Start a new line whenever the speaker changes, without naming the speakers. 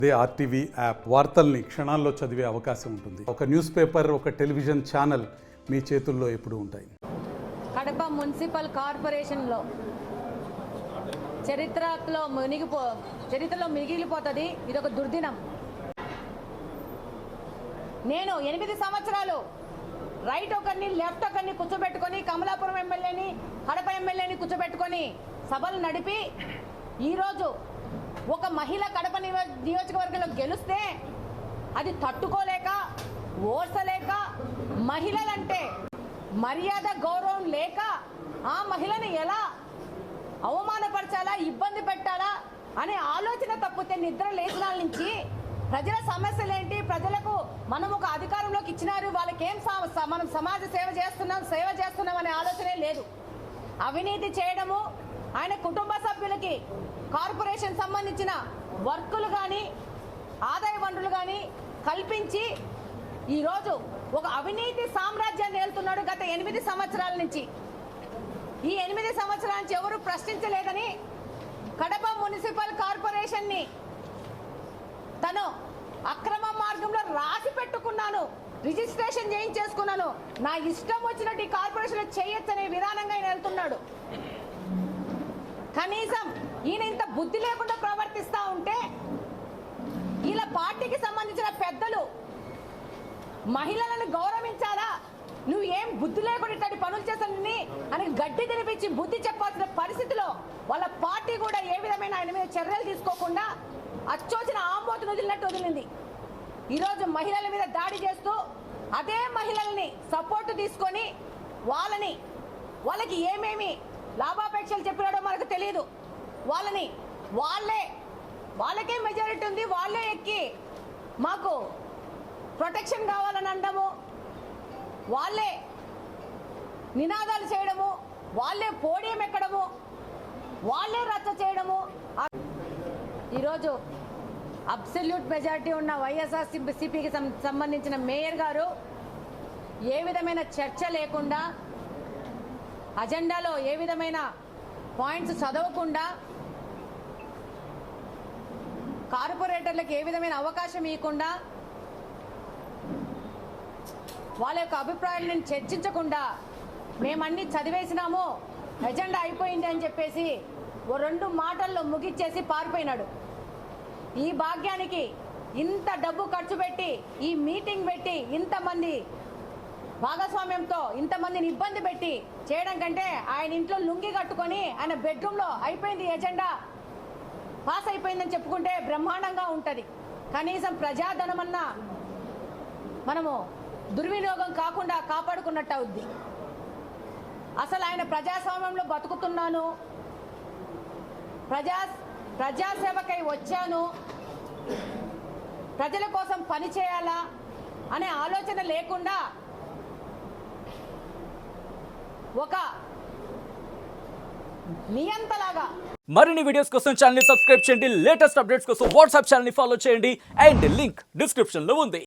అదే RTV app వార్తల్ని క్షణాల్లో చదివే అవకాశం ఉంటుంది. ఒక న్యూస్ పేపర్, ఒక టెలివిజన్ ఛానల్ మీ చేతుల్లో ఎప్పుడూ ఉంటాయి.
కడప మున్సిపల్ కార్పొరేషన్లో చరిత్రలో మిగిలిపోతుంది. ఇదొక దుర్దినం. నేను 8 సంవత్సరాలు రైట్ ఒకరిని లెఫ్ట్ ఒకరిని కూర్చోబెట్టుకొని కమలాపురం ఎమ్మెల్యేని కడప ఎమ్మెల్యేని కూర్చోబెట్టుకొని సభలు నడిపి ఈరోజు ఒక మహిళ కడప నియోజకవర్గంలో గెలిస్తే అది తట్టుకోలేక ఓర్చలేక మహిళలంటే మర్యాద గౌరవం లేక ఆ మహిళని ఎలా అవమానపరచాలా, ఇబ్బంది పెట్టాలా అనే ఆలోచన తప్పితే నిద్ర లేచినాల నుంచి ప్రజల సమస్యలు ఏంటి, ప్రజలకు మనం ఒక అధికారంలోకి ఇచ్చినారు, వాళ్ళకేం మనం సమాజ సేవ చేస్తున్నాం అనే ఆలోచనే లేదు. అవినీతి చేయడము, ఆయన కుటుంబ సభ్యులకి కార్పొరేషన్ సంబంధించిన వర్కులు కానీ ఆదాయ వనరులు కానీ కల్పించి ఈరోజు ఒక అవినీతి సామ్రాజ్యాన్ని ఏలుతున్నాడు గత 8 సంవత్సరాల నుంచి. ఈ 8 సంవత్సరాల నుంచి ఎవరు ప్రశ్నించలేదని కడప మున్సిపల్ కార్పొరేషన్ని తను అక్రమ మార్గంలో రాసి పెట్టుకున్నాను, రిజిస్ట్రేషన్ చేయించేసుకున్నాను, నా ఇష్టం వచ్చినట్టు ఈ కార్పొరేషన్ చేయొచ్చనే విధానంగా ఆయన వెళ్తున్నాడు. కనీసం ఈయన ఇంత బుద్ధి లేకుండా ప్రవర్తిస్తా ఉంటే వీళ్ళ పార్టీకి సంబంధించిన పెద్దలు మహిళలను గౌరవించాలా, నువ్వు ఏం బుద్ధి లేకుండా ఇట్లాంటి పనులు చేస్తానని అని గడ్డి తినిపించి బుద్ధి చెప్పాల్సిన పరిస్థితిలో వాళ్ళ పార్టీ కూడా ఏ విధమైన ఆయన మీద చర్యలు తీసుకోకుండా అచ్చోచిన ఆంబోతును వదిలినట్టు వదిలింది. ఈరోజు మహిళల మీద దాడి చేస్తూ అదే మహిళల్ని సపోర్టు తీసుకొని వాళ్ళకి ఏమేమి లాభాపేక్షలు చెప్పినాడో మనకు తెలియదు. వాళ్ళకే మెజారిటీ ఉంది, వాళ్ళే ఎక్కి మాకు ప్రొటెక్షన్ కావాలని అనడము, వాళ్ళే నినాదాలు చేయడము, వాళ్ళే పోడియం ఎక్కడము, వాళ్ళే రచ్చ చేయడము. ఈరోజు అబ్సల్యూట్ మెజారిటీ ఉన్న వైఎస్ఆర్సీపీకి సంబంధించిన మేయర్ గారు ఏ విధమైన చర్చ లేకుండా, అజెండాలో ఏ విధమైన పాయింట్స్ చదవకుండా, కార్పొరేటర్లకు ఏ విధమైన అవకాశం ఇవ్వకుండా, వాళ్ళ యొక్క అభిప్రాయాలను చర్చించకుండా మేమన్నీ చదివేసినాము, ఎజెండా అయిపోయింది అని చెప్పేసి 2 మాటల్లో ముగిచ్చేసి పారిపోయినాడు. ఈ భాగ్యానికి ఇంత డబ్బు ఖర్చు పెట్టి ఈ మీటింగ్ పెట్టి ఇంతమంది భాగస్వామ్యంతో ఇంతమందిని ఇబ్బంది పెట్టి చేయడం కంటే ఆయన ఇంట్లో లుంగి కట్టుకొని ఆయన బెడ్రూమ్లో అయిపోయింది, ఎజెండా పాస్ అయిపోయిందని చెప్పుకుంటే బ్రహ్మాండంగా ఉంటుంది. కనీసం ప్రజాధనమన్నా మనము దుర్వినియోగం కాకుండా కాపాడుకున్నట్టు అవుద్ది. అసలు ఆయన ప్రజాస్వామ్యంలో బతుకుతున్నాను, ప్రజాసేవకై వచ్చాను, ప్రజల కోసం పని చేయాలా అనే ఆలోచన లేకుండా ఒక నియంతలాగా.
మరిన్ని వీడియోస్ కోసం ఛానల్ ని సబ్స్క్రైబ్ చేయండి. లేటెస్ట్ అప్డేట్స్ కోసం వాట్సాప్ ఛానల్ ని ఫాలో చేయండి. అండ్ లింక్ డిస్క్రిప్షన్ లో ఉంది.